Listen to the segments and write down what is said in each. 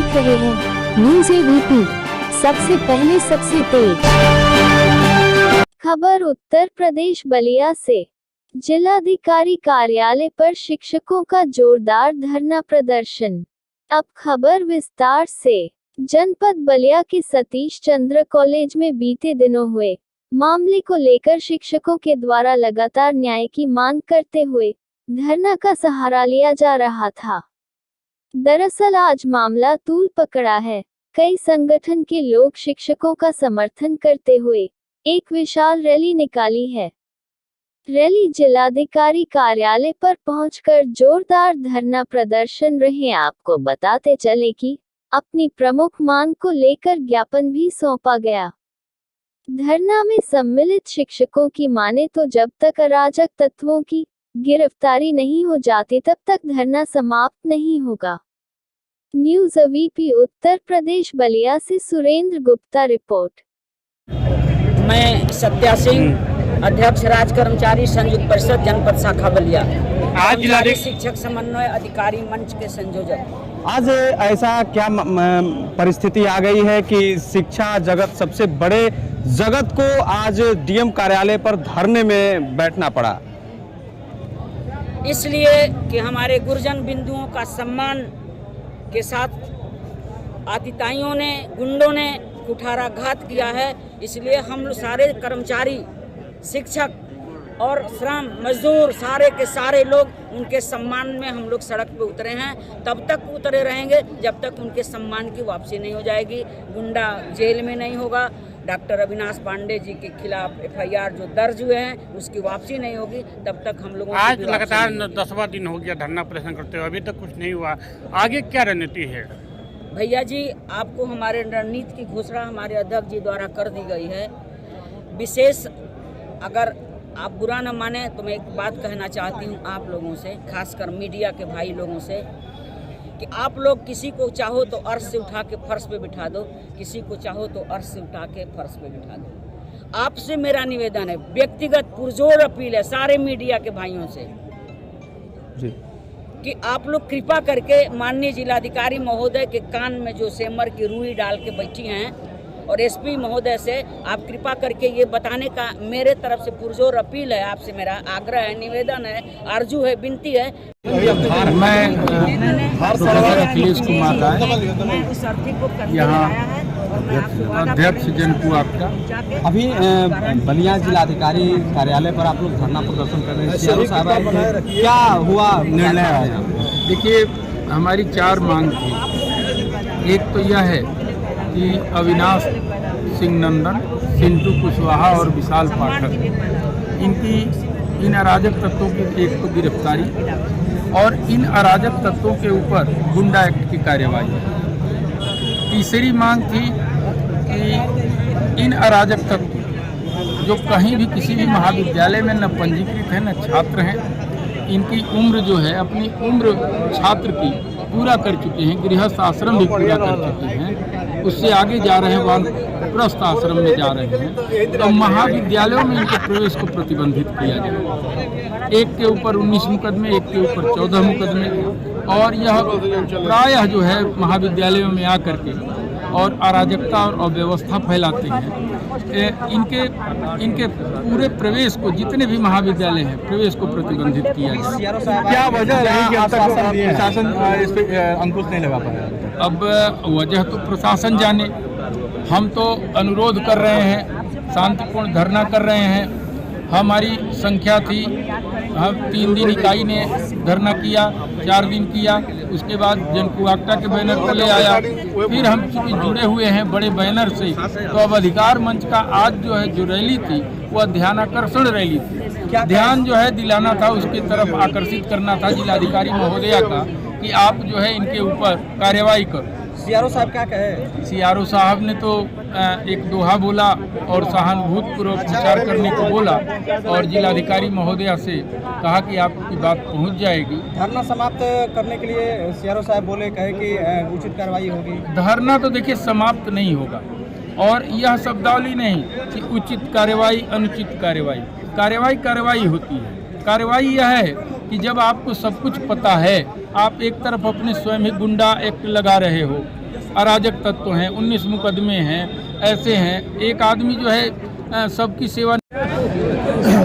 देख रहे हैं न्यूज़ एबीपी, सबसे पहले सबसे तेज खबर। उत्तर प्रदेश बलिया से जिलाधिकारी कार्यालय पर शिक्षकों का जोरदार धरना प्रदर्शन। अब खबर विस्तार से। जनपद बलिया के सतीश चंद्र कॉलेज में बीते दिनों हुए मामले को लेकर शिक्षकों के द्वारा लगातार न्याय की मांग करते हुए धरना का सहारा लिया जा रहा था। दरअसल आज मामला तूल पकड़ा है। कई संगठन के लोग शिक्षकों का समर्थन करते हुए एक विशाल रैली निकाली है। रैली जिलाधिकारी कार्यालय पर पहुंचकर जोरदार धरना प्रदर्शन रहे। आपको बताते चले कि अपनी प्रमुख मांग को लेकर ज्ञापन भी सौंपा गया। धरना में सम्मिलित शिक्षकों की माने तो जब तक अराजक तत्वों की गिरफ्तारी नहीं हो जाती तब तक धरना समाप्त नहीं होगा। न्यूज़ एबीपी उत्तर प्रदेश बलिया से सुरेंद्र गुप्ता रिपोर्ट। मैं सत्या सिंह, अध्यक्ष राज्य कर्मचारी संयुक्त परिषद जनपद शाखा बलिया, आज जिला शिक्षक समन्वय अधिकारी मंच के संयोजक। आज ऐसा क्या परिस्थिति आ गई है कि शिक्षा जगत, सबसे बड़े जगत को आज डीएम कार्यालय पर धरने में बैठना पड़ा? इसलिए कि हमारे गुरजन बिंदुओं का सम्मान के साथ आतिताइयों ने, गुंडों ने कुठाराघात किया है। इसलिए हम सारे कर्मचारी, शिक्षक और श्रम मजदूर, सारे के सारे लोग उनके सम्मान में हम लोग सड़क पे उतरे हैं। तब तक उतरे रहेंगे जब तक उनके सम्मान की वापसी नहीं हो जाएगी, गुंडा जेल में नहीं होगा, डॉक्टर अविनाश पांडे जी के खिलाफ एफआईआर जो दर्ज हुए हैं उसकी वापसी नहीं होगी, तब तक हम लोगों आज लगातार 10वां दिन हो गया धरना प्रदर्शन करते हुए, अभी तक कुछ नहीं हुआ। आगे क्या रणनीति है? भैया जी, आपको हमारे रणनीति की घोषणा हमारे अध्यक्ष जी द्वारा कर दी गई है। विशेष अगर आप बुरा न माने तो मैं एक बात कहना चाहती हूँ आप लोगों से, खासकर मीडिया के भाई लोगों से, कि आप लोग किसी को चाहो तो अर्श से उठा के फर्श पे बिठा दो, किसी को चाहो तो अर्श से उठा के फर्श पे बिठा दो। आपसे मेरा निवेदन है, व्यक्तिगत पुरजोर अपील है सारे मीडिया के भाइयों से जी, कि आप लोग कृपा करके माननीय जिलाधिकारी महोदय के कान में जो सेमर की रुई डाल के बैठी हैं और एसपी महोदय से आप कृपा करके ये बताने का मेरे तरफ से पुरजोर अपील है, आपसे मेरा आग्रह है, निवेदन है, आरजू है, विनती है। मैं अखिलेश कुमार राय, यहाँ अध्यक्ष जनपू आपका। अभी बलिया जिलाधिकारी कार्यालय पर आप लोग धरना प्रदर्शन कर रहे हैं, क्या हुआ निर्णय आया? देखिए, हमारी 4 मांग थी। एक तो यह है कि अविनाश सिंह नंदन, सिंटू कुशवाहा और विशाल पाठक, इन अराजक तत्वों की एक तो गिरफ्तारी और इन अराजक तत्वों के ऊपर गुंडा एक्ट की कार्यवाही। तीसरी मांग थी कि इन अराजक तत्व जो कहीं भी किसी भी महाविद्यालय में न पंजीकृत हैं न छात्र हैं, इनकी उम्र जो है, अपनी उम्र छात्र की पूरा कर चुके हैं, गृहस्थ आश्रम भी पूरा कर चुके हैं, उससे आगे जा रहे हैं, वानप्रस्थ आश्रम में जा रहे हैं, तो महाविद्यालयों में इनके प्रवेश को प्रतिबंधित किया जाए। एक के ऊपर 19 मुकदमे, एक के ऊपर 14 मुकदमे, और यह प्रायः जो है महाविद्यालयों में आकर के और अराजकता और अव्यवस्था फैलाते हैं। इनके पूरे प्रवेश को, जितने भी महाविद्यालय हैं, प्रवेश को प्रतिबंधित किया जाए। क्या वजह रही कि अब तक प्रशासन इस पे अंकुश नहीं लगा पाया? अब वजह तो प्रशासन जाने, हम तो अनुरोध कर रहे हैं, शांतिपूर्ण धरना कर रहे हैं। हमारी संख्या थी, हम 3 दिन इकाई ने धरना किया, 4 दिन किया, उसके बाद जनकुआक्टा के बैनर तले आया, फिर हम चूँकि जुड़े हुए हैं बड़े बैनर से, तो अब अधिकार मंच का आज जो है जो रैली थी वह ध्यानाकर्षण रैली थी। ध्यान जो है दिलाना था, उसकी तरफ आकर्षित करना था जिलाधिकारी महोदया का कि आप जो है इनके ऊपर कार्यवाही करो। सीआरओ साहब क्या कहे? सीआरओ साहब ने तो एक दोहा बोला और सहानुभूतिपूर्वक विचार करने को बोला और जिलाधिकारी महोदया से कहा कि आपकी बात पहुंच जाएगी। धरना समाप्त करने के लिए सीआरओ साहब बोले, कहे कि उचित कार्रवाई होगी। धरना तो देखिए समाप्त नहीं होगा, और यह शब्दावली नहीं कि उचित कार्रवाई, अनुचित कार्रवाई। कार्रवाई होती है। कार्रवाई यह है कि जब आपको सब कुछ पता है, आप एक तरफ अपने स्वयं ही गुंडा एक्ट लगा रहे हो, अराजक तत्व हैं, 19 मुकदमे हैं, ऐसे हैं। एक आदमी जो है सबकी सेवा।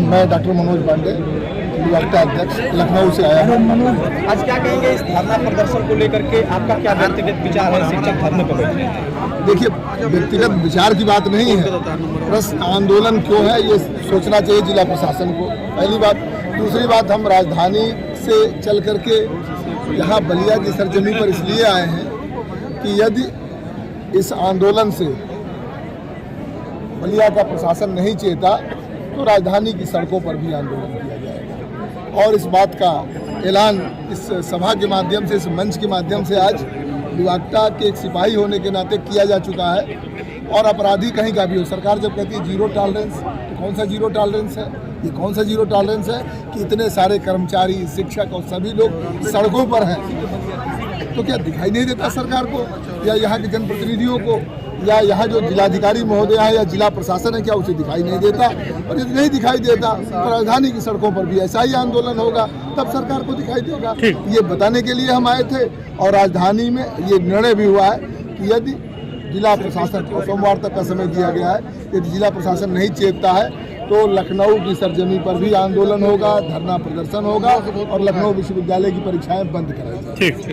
मैं डॉक्टर मनोज पांडे, अधिवक्ता अध्यक्ष, लखनऊ से आया हूँ। आज क्या कहेंगे इस धरना प्रदर्शन को लेकर के? आपका क्या व्यक्तिगत विचार है शिक्षक धरने पर बैठे? देखिए, व्यक्तिगत विचार की बात नहीं है, प्रश्न आंदोलन क्यों है ये सोचना चाहिए जिला प्रशासन को, पहली बात। दूसरी बात, हम राजधानी से चल करके यहाँ बलिया की सरजमी पर इसलिए आए हैं कि यदि इस आंदोलन से बलिया का प्रशासन नहीं चेता तो राजधानी की सड़कों पर भी आंदोलन किया जाएगा। और इस बात का ऐलान इस सभा के माध्यम से, इस मंच के माध्यम से आज अधिवक्ता के एक सिपाही होने के नाते किया जा चुका है। और अपराधी कहीं का भी हो, सरकार जब कहती है जीरो टॉलरेंस, तो कौन सा जीरो टॉलरेंस है? ये कौन सा जीरो टॉलरेंस है कि इतने सारे कर्मचारी, शिक्षक और सभी लोग सड़कों पर हैं? तो क्या दिखाई नहीं देता सरकार को या यहाँ के जनप्रतिनिधियों को या यहाँ जो जिलाधिकारी महोदय है या जिला प्रशासन है, क्या उसे दिखाई नहीं देता? और यदि नहीं दिखाई देता तो राजधानी की सड़कों पर भी ऐसा ही आंदोलन होगा, तब सरकार को दिखाई देगा। ये बताने के लिए हम आए थे। और राजधानी में ये निर्णय भी हुआ है कि यदि जिला प्रशासन को सोमवार तक का समय दिया गया है, यदि जिला प्रशासन नहीं चेतता है तो लखनऊ की सरजमी पर भी आंदोलन होगा, धरना प्रदर्शन होगा और लखनऊ विश्वविद्यालय की परीक्षाएं बंद कराई जाएंगी।